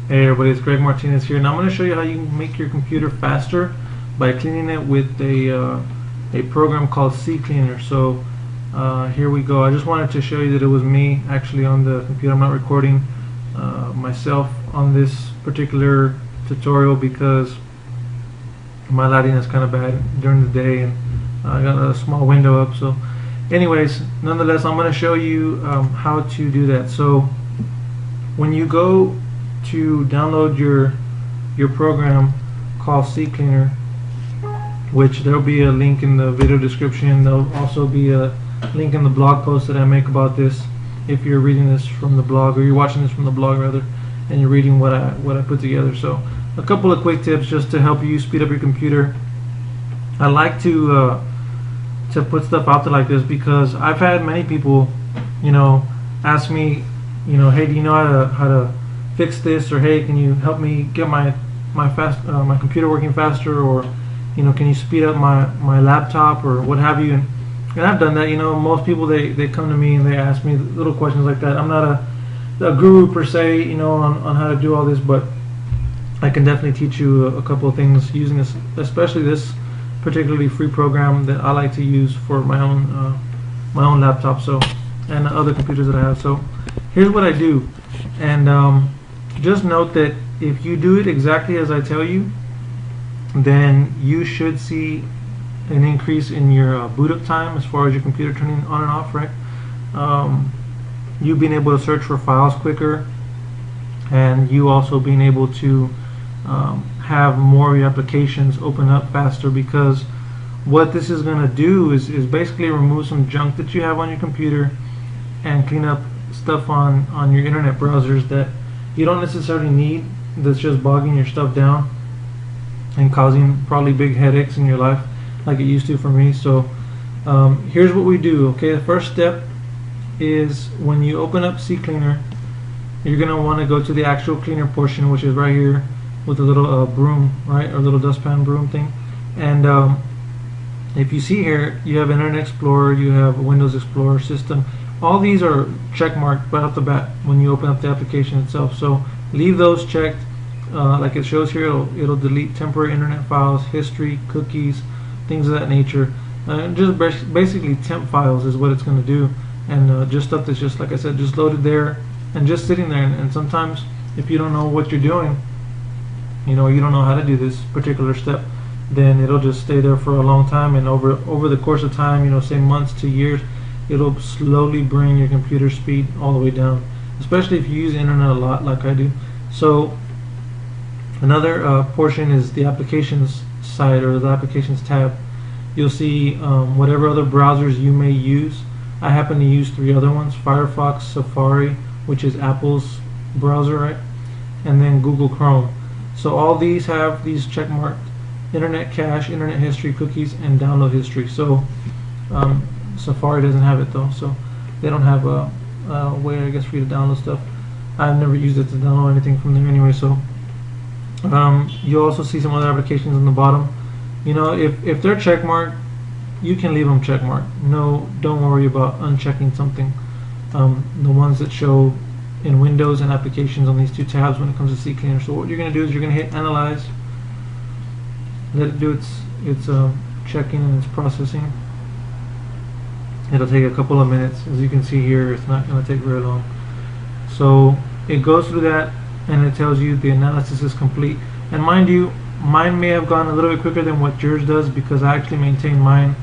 Hey everybody, it's Greg Martinez here, and I'm going to show you how you can make your computer faster by cleaning it with a program called Ccleaner. So here we go. I just wanted to show you that it was me actually on the computer. I'm not recording myself on this particular tutorial because my lighting is kind of bad during the day, and I got a small window up. So anyways, nonetheless, I'm going to show you how to do that. So when you go to download your program called Ccleaner, which there'll be a link in the video description. There'll also be a link in the blog post that I make about this if you're reading this from the blog, or you're watching this from the blog rather, and you're reading what I put together. So a couple of quick tips just to help you speed up your computer. I like to put stuff out there like this because I've had many people, ask me, hey, do you know how to fix this, or hey, can you help me get my computer working faster, or can you speed up my laptop, or what have you. And I've done that. Most people, they come to me and they ask me little questions like that. I'm not a guru per se, on how to do all this, but I can definitely teach you a couple of things using this, especially this particularly free program that I like to use for my own laptop, and other computers that I have. So here's what I do, and just note that if you do it exactly as I tell you, then you should see an increase in your boot up time as far as your computer turning on and off, right? You being able to search for files quicker, and you also being able to have more of your applications open up faster, because what this is going to do is basically remove some junk that you have on your computer and clean up stuff on your internet browsers that you don't necessarily need, that's just bogging your stuff down and causing probably big headaches in your life like it used to for me. So here's what we do. Okay, the first step is when you open up Ccleaner, you're going to want to go to the actual cleaner portion, which is right here with a little broom, right, or little dustpan broom thing. And if you see here, you have Internet Explorer, you have Windows Explorer, System. All these are check marked right off the bat when you open up the application itself. So leave those checked. Like it shows here, it'll delete temporary internet files, history, cookies, things of that nature. Just basically temp files is what it's going to do, and just stuff that's just, like I said, just loaded there and just sitting there. And sometimes if you don't know what you're doing, you don't know how to do this particular step, then it'll just stay there for a long time, and over the course of time, say months to years, it'll slowly bring your computer speed all the way down, especially if you use the internet a lot like I do. So another portion is the applications side, or the applications tab. You'll see whatever other browsers you may use. I happen to use 3 other ones: Firefox, Safari, which is Apple's browser, right, and then Google Chrome. So all these have these check marked: internet cache, internet history, cookies, and download history. So Safari doesn't have it though, so they don't have a way, I guess, for you to download stuff. I've never used it to download anything from there anyway. So you'll also see some other applications on the bottom. If they're check marked, you can leave them check marked. No, don't worry about unchecking something. The ones that show in Windows and applications on these 2 tabs when it comes to Ccleaner. So what you're going to do is you're going to hit Analyze, let it do its checking and its processing. It'll take a couple of minutes. As you can see here, it's not going to take very long. So it goes through that, and it tells you the analysis is complete. And mind you, mine may have gone a little bit quicker than what yours does, because I actually maintain mine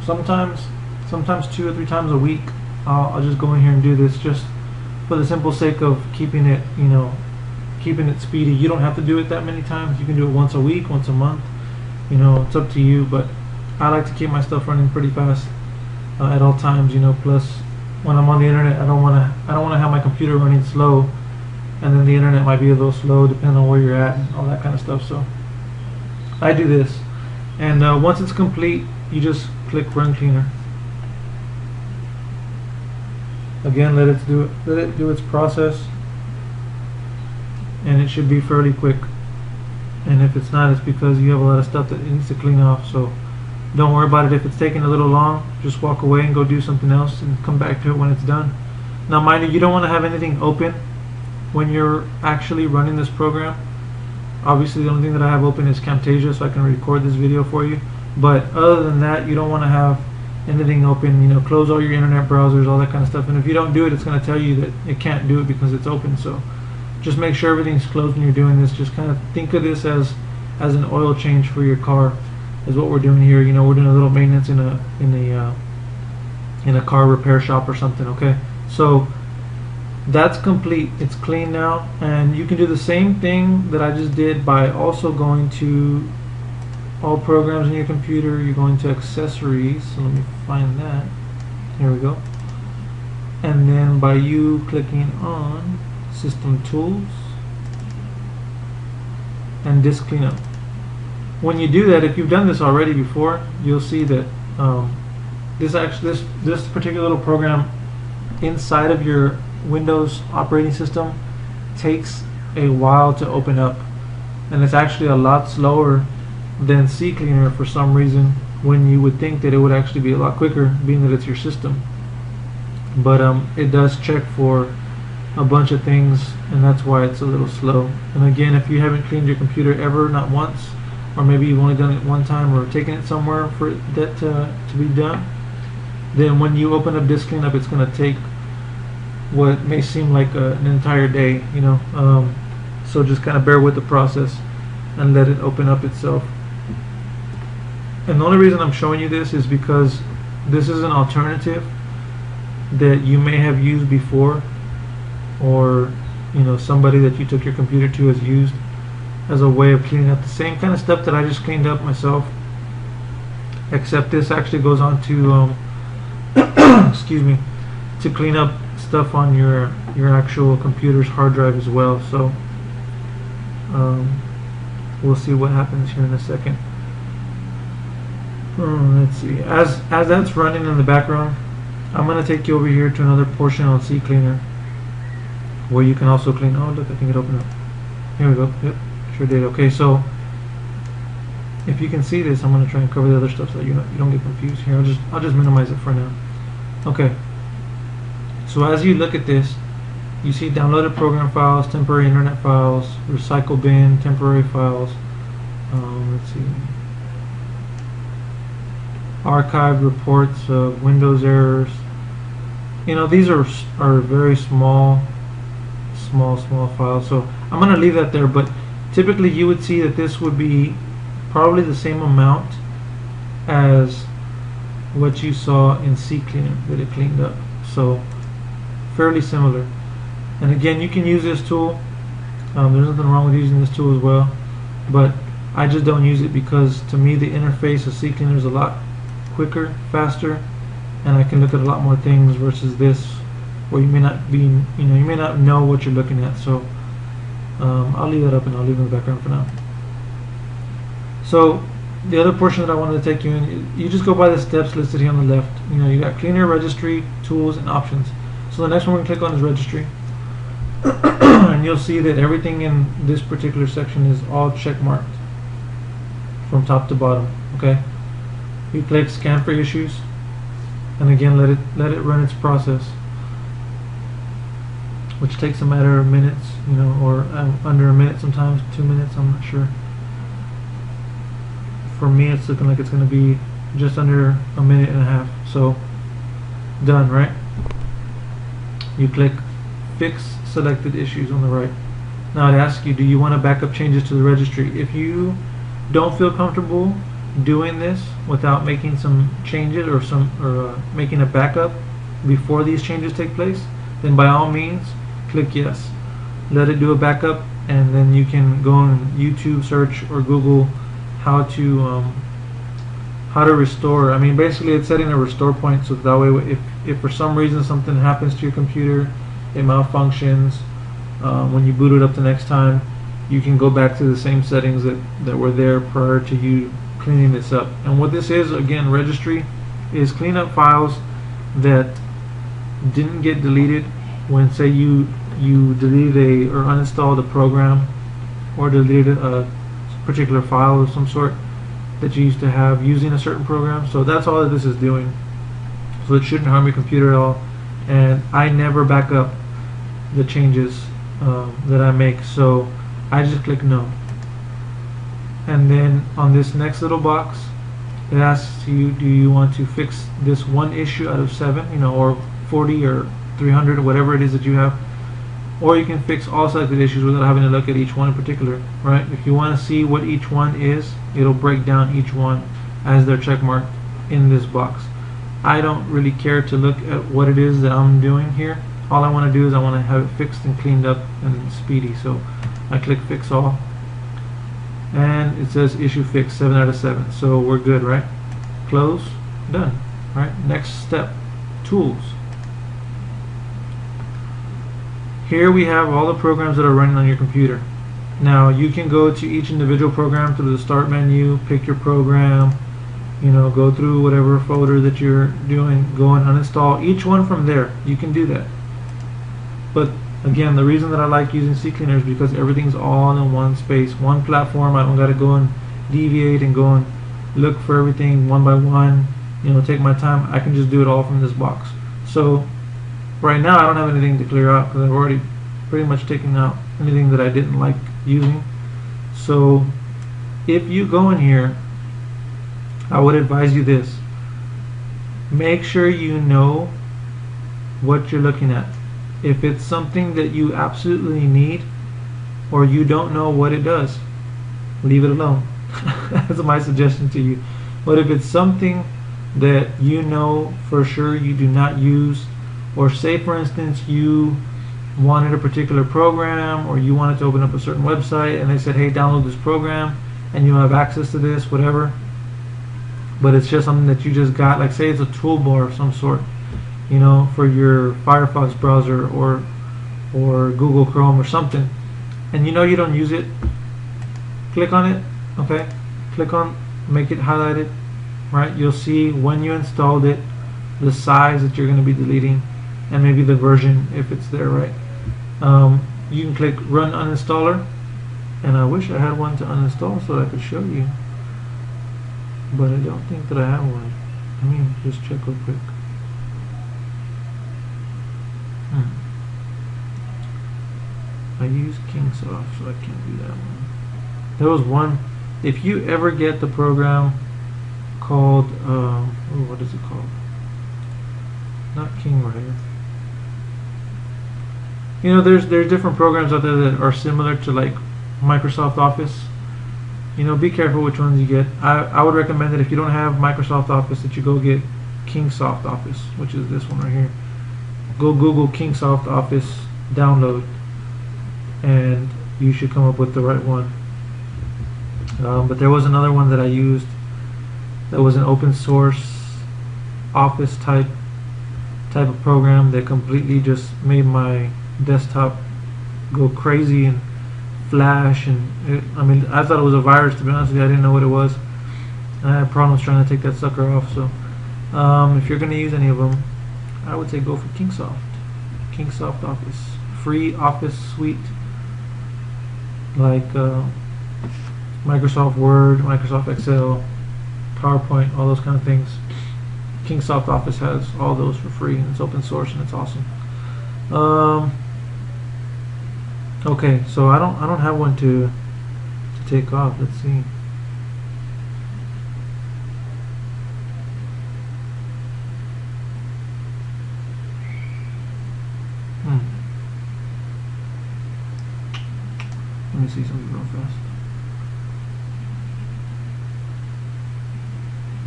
sometimes 2 or 3 times a week. I'll just go in here and do this just for the simple sake of keeping it, keeping it speedy. You don't have to do it that many times. You can do it once a week, once a month. It's up to you, but I like to keep my stuff running pretty fast at all times. Plus when I'm on the internet, I don't want to have my computer running slow, and then the internet might be a little slow depending on where you're at and all that kind of stuff. So I do this, and once it's complete, you just click Run Cleaner. Again, let it do its process, and it should be fairly quick. And if it's not, it's because you have a lot of stuff that it needs to clean off. So don't worry about it. If it's taking a little long, just walk away and go do something else and come back to it when it's done. Now mind you, you don't want to have anything open when you're actually running this program, obviously the only thing that I have open is Camtasia, so I can record this video for you. But other than that, you don't want to have anything open. You know, close all your internet browsers, all that kind of stuff. And if you don't do it, it's going to tell you that it can't do it because it's open. So just make sure everything's closed when you're doing this. Just kind of think of this as an oil change for your car, is what we're doing here. You know, we're doing a little maintenance in a car repair shop or something. Okay, so that's complete. It's clean now, and you can do the same thing that I just did by also going to all programs in your computer. You're going to accessories, so let me find that. Here we go. And then by you clicking on system tools and disk cleanup. When you do that, if you've done this already before, you'll see that this particular little program inside of your Windows operating system takes a while to open up, and it's actually a lot slower than Ccleaner for some reason, when you would think that it would actually be a lot quicker, being that it's your system. But it does check for a bunch of things, and that's why it's a little slow. And again, if you haven't cleaned your computer ever, not once, or maybe you've only done it one time or taken it somewhere for that to be done, then when you open up disk cleanup, it's going to take what may seem like an entire day, you know. So just kind of bear with the process and let it open up itself. And the only reason I'm showing you this is because this is an alternative that you may have used before, or you know, somebody that you took your computer to has used as a way of cleaning up the same kind of stuff that I just cleaned up myself, except this actually goes on to excuse me, to clean up stuff on your actual computer's hard drive as well. So we'll see what happens here in a second. Let's see, as that's running in the background, I'm going to take you over here to another portion on Ccleaner where you can also clean. Oh look, I think it opened up. Here we go. Yep, sure did. Okay, so if you can see this, I'm going to try and cover the other stuff so that you don't get confused. Here, I'll just minimize it for now. Okay, so as you look at this, you see downloaded program files, temporary internet files, recycle bin, temporary files. Let's see, archived reports of Windows errors. You know, these are very small files, so I'm going to leave that there. But typically you would see that this would be probably the same amount as what you saw in Ccleaner that it cleaned up, so fairly similar. And again, you can use this tool. There's nothing wrong with using this tool as well, but I just don't use it because to me the interface of Ccleaner is a lot quicker, faster, and I can look at a lot more things versus this, where you may not be, you may not know what you're looking at. So I'll leave that up and I'll leave it in the background for now. So the other portion that I wanted to take you in, you just go by the steps listed here on the left. You know, you got Cleaner, Registry, Tools, and Options. So the next one we're going to click on is Registry. And you'll see that everything in this particular section is all check marked from top to bottom. Okay, you click Scan for Issues, and again let it run its process, which takes a matter of minutes, you know, or under a minute, sometimes 2 minutes, I'm not sure. For me, it's looking like it's going to be just under a minute and a half. So done, right? You click Fix Selected Issues on the right. Now it asks you, do you want to back up changes to the registry? If you don't feel comfortable doing this without making some changes or making a backup before these changes take place, then by all means click yes. Let it do a backup, and then you can go on YouTube search or Google how to restore. I mean, basically it's setting a restore point, so that way if for some reason something happens to your computer, it malfunctions, when you boot it up the next time, you can go back to the same settings that were there prior to you cleaning this up. And what this is, again, registry, is clean up files that didn't get deleted when, say, you deleted or uninstalled a program or deleted a particular file of some sort that you used to have using a certain program. So that's all that this is doing. So it shouldn't harm your computer at all. And I never back up the changes that I make. So I just click no, and then on this next little box it asks you, do you want to fix this one issue out of 7, you know, or 40 or 300 or whatever it is that you have, or you can fix all selected issues without having to look at each one in particular, right? If you want to see what each one is, it'll break down each one as they're check marked in this box. I don't really care to look at what it is that I'm doing here. All I want to do is I want to have it fixed and cleaned up and speedy. So I click fix all, and it says issue fixed 7 out of 7. So we're good, right? Close, done. Right, next step, tools. Here we have all the programs that are running on your computer. Now you can go to each individual program through the start menu, pick your program, you know, go through whatever folder that you're doing, go and uninstall each one from there. You can do that. But again, the reason that I like using Ccleaner is because everything's all in one space, one platform. I don't got to go and deviate and go and look for everything one by one, you know, take my time. I can just do it all from this box. So right now I don't have anything to clear out because I've already pretty much taken out anything that I didn't like using. So if you go in here, I would advise you this: make sure you know what you're looking at. If it's something that you absolutely need or you don't know what it does, leave it alone. That's my suggestion to you. But if it's something that you know for sure you do not use, or say for instance you wanted a particular program, or you wanted to open up a certain website and they said, hey, download this program and you have access to this, whatever, but it's just something that you just got, like say it's a toolbar of some sort, you know, for your Firefox browser or Google Chrome or something, and you know you don't use it, click on it, okay? Click on, make it highlighted, right? You'll see when you installed it, the size that you're going to be deleting, and maybe the version if it's there, right? You can click Run Uninstaller, and I wish I had one to uninstall so that I could show you, but I don't think that I have one. Let me just check real quick. I use Kingsoft, so I can't do that one. There was one, if you ever get the program called, what is it called? Not Youre. You know, there's different programs out there that are similar to like Microsoft Office. You know, be careful which ones you get. I would recommend that if you don't have Microsoft Office, that you go get Kingsoft Office, which is this one right here. Go Google Kingsoft Office, download, and you should come up with the right one. But there was another one that I used that was an open source Office type of program that completely just made my desktop go crazy and flash, and I mean, I thought it was a virus, to be honest with you. I didn't know what it was. I had problems trying to take that sucker off. So if you're going to use any of them, I would say go for Kingsoft Office, free Office suite, like Microsoft Word, Microsoft Excel, PowerPoint, all those kind of things. Kingsoft Office has all those for free, and it's open source and it's awesome. Okay, so I don't have one to take off. Let's see. Let me see something real fast.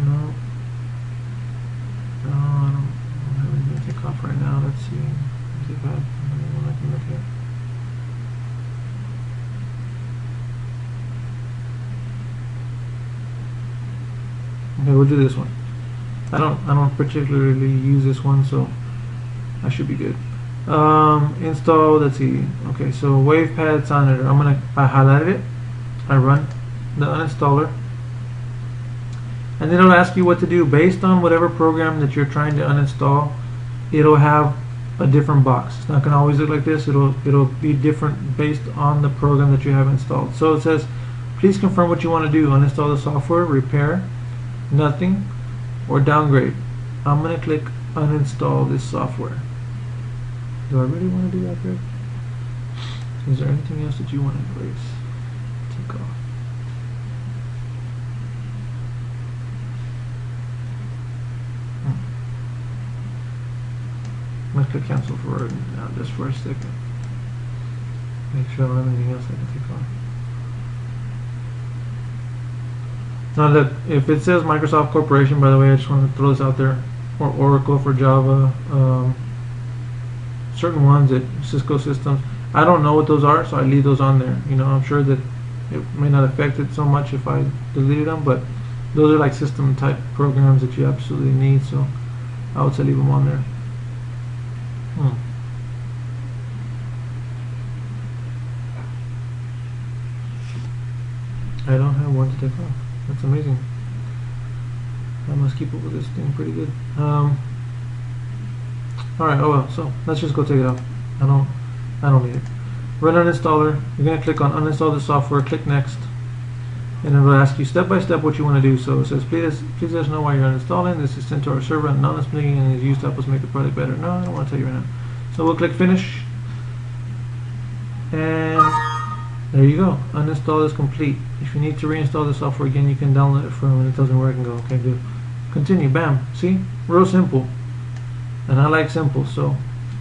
No. I don't have anything to take off right now. Let's see. Let's see if I have anyone I can look at. Okay, we'll do this one. I don't particularly use this one, so I should be good. Install, let's see. Okay, so WavePad Sound Editor. I highlighted it, I run the uninstaller, and then it'll ask you what to do based on whatever program that you're trying to uninstall. It'll have a different box. It's not going to always look like this. It'll be different based on the program that you have installed. So it says, please confirm what you want to do: uninstall the software, repair, nothing, or downgrade. I'm going to click uninstall this software. Do I really want to do that, Greg? Is there anything else that you want to erase? Take off. I'm going to click cancel for just for a second. Make sure I don't have anything else I can take off. Now look, if it says Microsoft Corporation, by the way, I just want to throw this out there, or Oracle for Java, certain ones at Cisco Systems, I don't know what those are, so I leave those on there. You know, I'm sure that it may not affect it so much if I deleted them, but those are like system type programs that you absolutely need, so I would say leave them on there. I don't have one to take off. That's amazing. I must keep up with this thing pretty good. Alright, oh well, so let's just go take it off. I don't need it. Run Uninstaller. You're going to click on Uninstall the software, click Next, and it will ask you step by step what you want to do. So it says, please let us know why you're uninstalling. This is sent to our server and non-splitting and is used to help us make the product better. No, I don't want to tell you right now. So we'll click Finish, and there you go. Uninstall is complete. If you need to reinstall the software again, you can download it from when it doesn't work and go, okay, good. Continue, bam. See? Real simple. And I like simple, so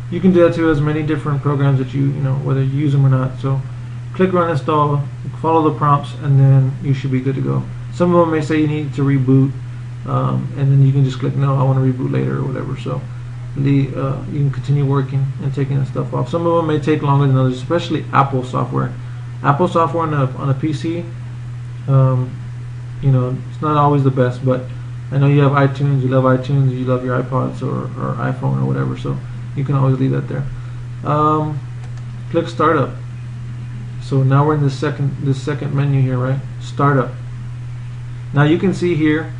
you can do that to as many different programs that you know, whether you use them or not. So click Run Install, follow the prompts, and then you should be good to go. Some of them may say you need to reboot, and then you can just click no, I want to reboot later or whatever. So you can continue working and taking that stuff off. Some of them may take longer than others, especially Apple software. Apple software on a PC, you know, it's not always the best, but I know you have iTunes, you love iTunes, you love your iPods or iPhone or whatever, so you can always leave that there. Click Startup. So now we're in this second menu here, right? Startup. Now you can see here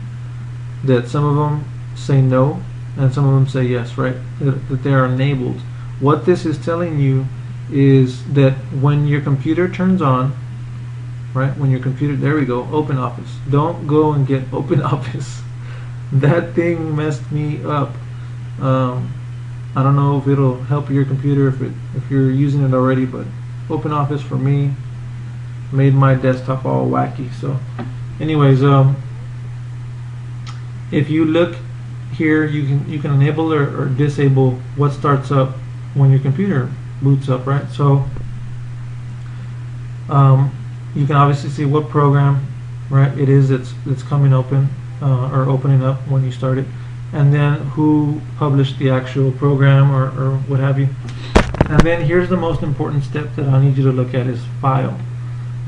that some of them say no and some of them say yes, right? That they are enabled. What this is telling you is that when your computer turns on, right? When your computer, there we go, Open Office. Don't go and get Open Office. That thing messed me up. I don't know if it'll help your computer if you're using it already, but Open Office for me made my desktop all wacky. So anyways, if you look here, you can enable or disable what starts up when your computer boots up, right? So you can obviously see what program, right, it is that's coming open or opening up when you start it, and then who published the actual program or what have you. And then here's the most important step that I need you to look at is File.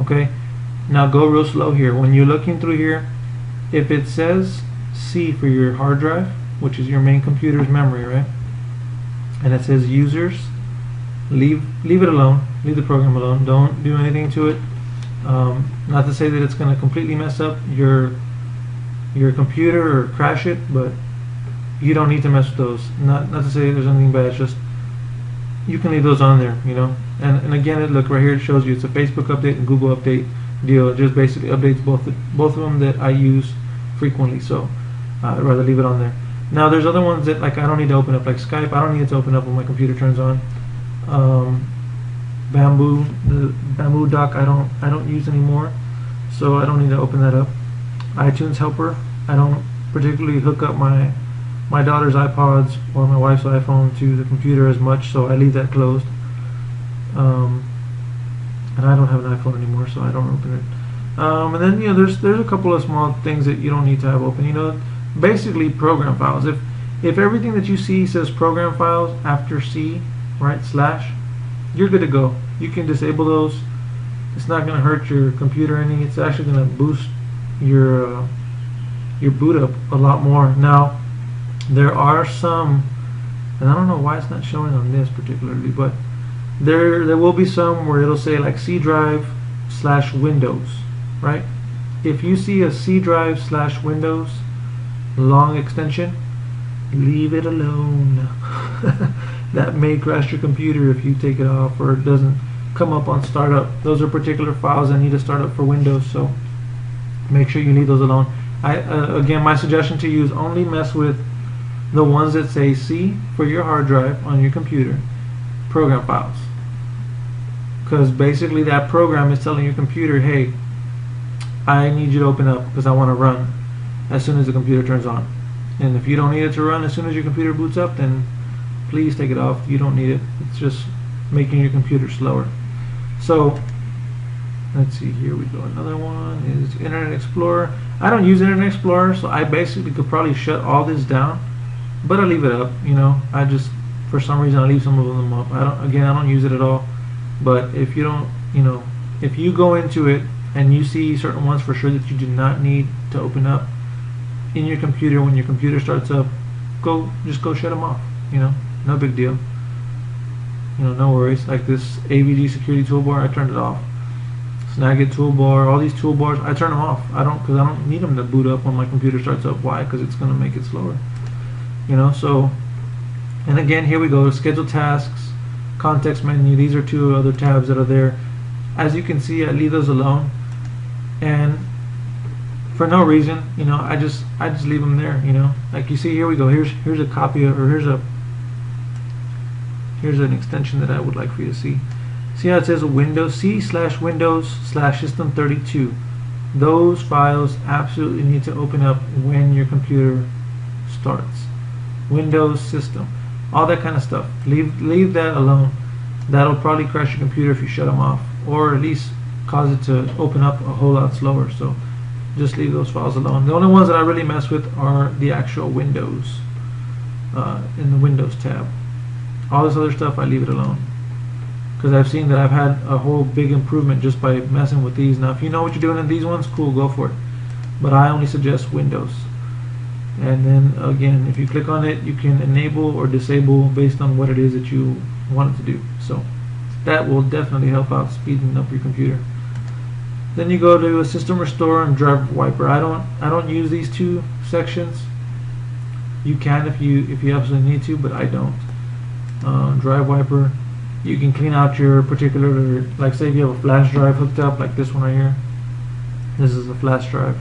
Okay, now go real slow here. When you're looking through here, if it says C for your hard drive, which is your main computer's memory, right, and it says Users, leave it alone. Leave the program alone. Don't do anything to it. Not to say that it's going to completely mess up your computer or crash it, but you don't need to mess with those. Not to say there's anything bad. It's just you can leave those on there, you know. And again, look right here. It shows you it's a Facebook update and Google update deal. It just basically updates both of them that I use frequently. So I'd rather leave it on there. Now there's other ones that like I don't need to open up, like Skype. I don't need it to open up when my computer turns on. The Bamboo dock I don't use anymore, so I don't need to open that up. iTunes Helper, I don't particularly hook up my daughter's iPods or my wife's iPhone to the computer as much, so I leave that closed. And I don't have an iPhone anymore, so I don't open it. And then you know there's a couple of small things that you don't need to have open. You know, basically program files. If everything that you see says program files after C, right, / you're good to go. You can disable those. It's not going to hurt your computer any. It's actually going to boost your boot up a lot more. Now there are some, and I don't know why it's not showing on this particularly, but there will be some where it'll say like C drive / Windows, right? If you see a C drive / Windows long extension, leave it alone. That may crash your computer if you take it off or it doesn't come up on startup. Those are particular files that need to start up for Windows, so make sure you leave those alone. Again, my suggestion to you is only mess with the ones that say C for your hard drive on your computer, program files. because basically that program is telling your computer, hey, I need you to open up because I want to run as soon as the computer turns on. And if you don't need it to run as soon as your computer boots up, then please take it off. You don't need it. It's just making your computer slower. So let's see, here we go. Another one is Internet Explorer. I don't use Internet Explorer, so I basically could probably shut all this down, but I leave it up. You know, I just, for some reason, I leave some of them up. I don't use it at all. But if you don't, you know, if you go into it and you see certain ones for sure that you do not need to open up in your computer, when your computer starts up, just go shut them off. You know, no big deal. You know, no worries. Like this AVG security toolbar, I turned it off. Snagit toolbar, all these toolbars, I turn them off. Because I don't need them to boot up when my computer starts up. Why? Because it's going to make it slower. You know, so, and again, here we go. Schedule tasks, context menu. These are two other tabs that are there. As you can see, I leave those alone, and for no reason. You know, I just leave them there. You know, like you see, here we go. Here's a copy of, or here's an extension that I would like for you to see. See how it says Windows C/Windows/System32. Those files absolutely need to open up when your computer starts. Windows system, all that kind of stuff. Leave that alone. That'll probably crash your computer if you shut them off, or at least cause it to open up a whole lot slower. So just leave those files alone. The only ones that I really mess with are the actual Windows in the Windows tab. All this other stuff, I leave it alone, because I've seen that I've had a whole big improvement just by messing with these. Now if you know what you're doing in these ones, cool, go for it, but I only suggest Windows. And then again, if you click on it, you can enable or disable based on what it is that you want it to do. So that will definitely help out speeding up your computer. Then you go to a System Restore and Drive Wiper. I don't use these two sections. You can if you absolutely need to, but I don't. Drive Wiper, you can clean out your particular, like say if you have a flash drive hooked up, like this one right here. This is a flash drive.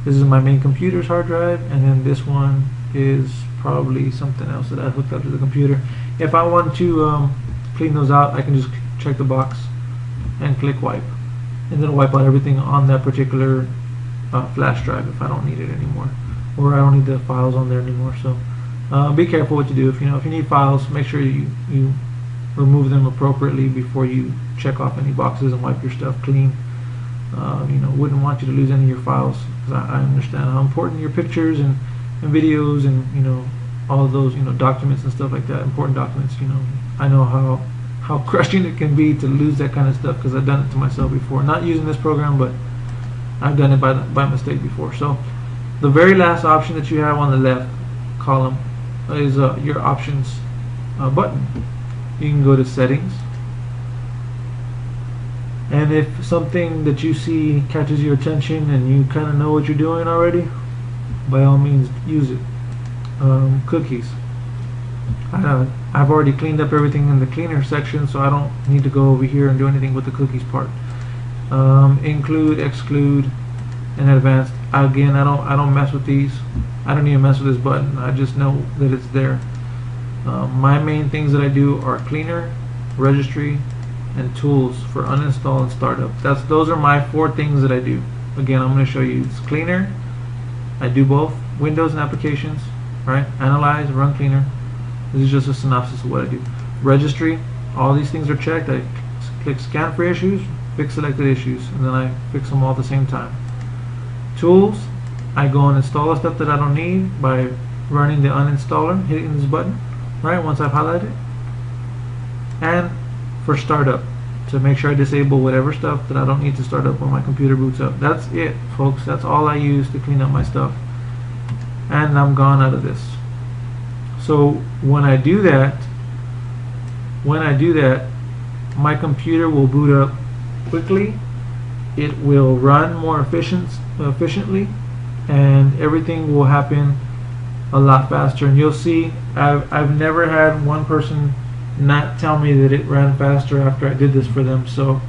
This is my main computer's hard drive, and then this one is probably something else that I hooked up to the computer. If I want to clean those out, I can just check the box and click wipe, and then it'll wipe out everything on that particular flash drive if I don't need it anymore, or I don't need the files on there anymore. So be careful what you do. If you need files, make sure you remove them appropriately before you check off any boxes and wipe your stuff clean. Wouldn't want you to lose any of your files, because I understand how important your pictures and videos and all of those documents and stuff like that, important documents. I know how crushing it can be to lose that kind of stuff, because I've done it to myself before. Not using this program, but I've done it by mistake before. So the very last option that you have on the left column is your options button. You can go to settings, and if something that you see catches your attention and you kind of know what you're doing already, by all means use it. Cookies. I've already cleaned up everything in the cleaner section, so I don't need to go over here and do anything with the cookies part. Include, exclude, and advanced. Again, I don't mess with these. I don't even mess with this button. I just know that it's there. My main things that I do are cleaner, registry, and tools for uninstall and startup. Those are my 4 things that I do. Again, I'm going to show you. It's cleaner. I do both Windows and applications. Right? Analyze, run cleaner. This is just a synopsis of what I do. Registry. All these things are checked. I click scan for issues, fix selected issues, and then I fix them all at the same time. Tools. I go and install the stuff that I don't need by running the uninstaller, hitting this button. Right? Once I've highlighted it. And for startup, to make sure I disable whatever stuff that I don't need to start up when my computer boots up. That's it, folks. That's all I use to clean up my stuff, and I'm gone out of this. So when I do that, my computer will boot up quickly. It will run more efficiently, and everything will happen a lot faster. And you'll see, I've never had one person not tell me that it ran faster after I did this for them. So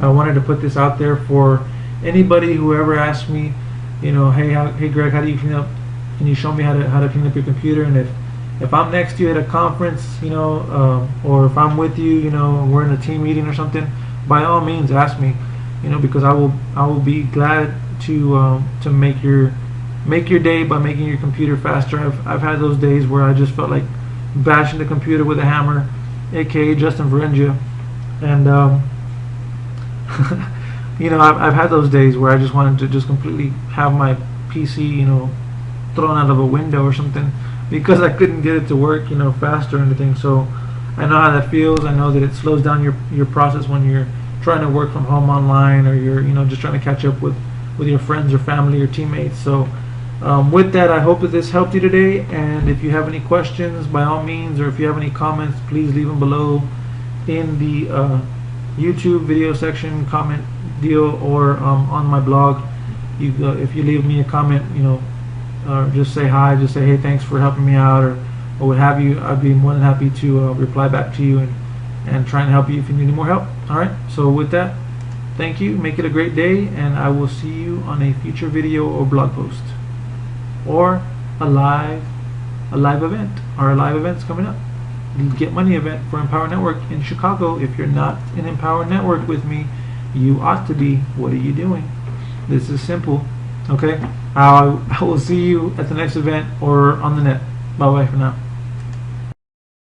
I wanted to put this out there for anybody who ever asks me, hey Greg, how do you clean up? Can you show me how to clean up your computer? And if I'm next to you at a conference, or if I'm with you, we're in a team meeting or something, by all means ask me, because I will be glad to make your day by making your computer faster. I've had those days where I just felt like bashing the computer with a hammer, aka Justin Varengia, and I've had those days where I just wanted to just completely have my PC, thrown out of a window or something, because I couldn't get it to work, faster or anything. So I know how that feels. I know that it slows down your process when you're trying to work from home online, or you're just trying to catch up with your friends or family or teammates. So with that, I hope that this helped you today, and if you have any questions, by all means, or if you have any comments, please leave them below in the YouTube video section comment deal, or on my blog. If you leave me a comment, or just say hi, just say, hey, thanks for helping me out, or what have you, I'd be more than happy to reply back to you and try and help you if you need any more help. Alright, so with that, thank you, make it a great day, and I will see you on a future video or blog post, or a live event. Our live event's coming up, the Get Money event for Empower Network in Chicago. If you're not in Empower Network with me, you ought to be. What are you doing? This is simple. Okay, I will see you at the next event or on the net. Bye bye for now.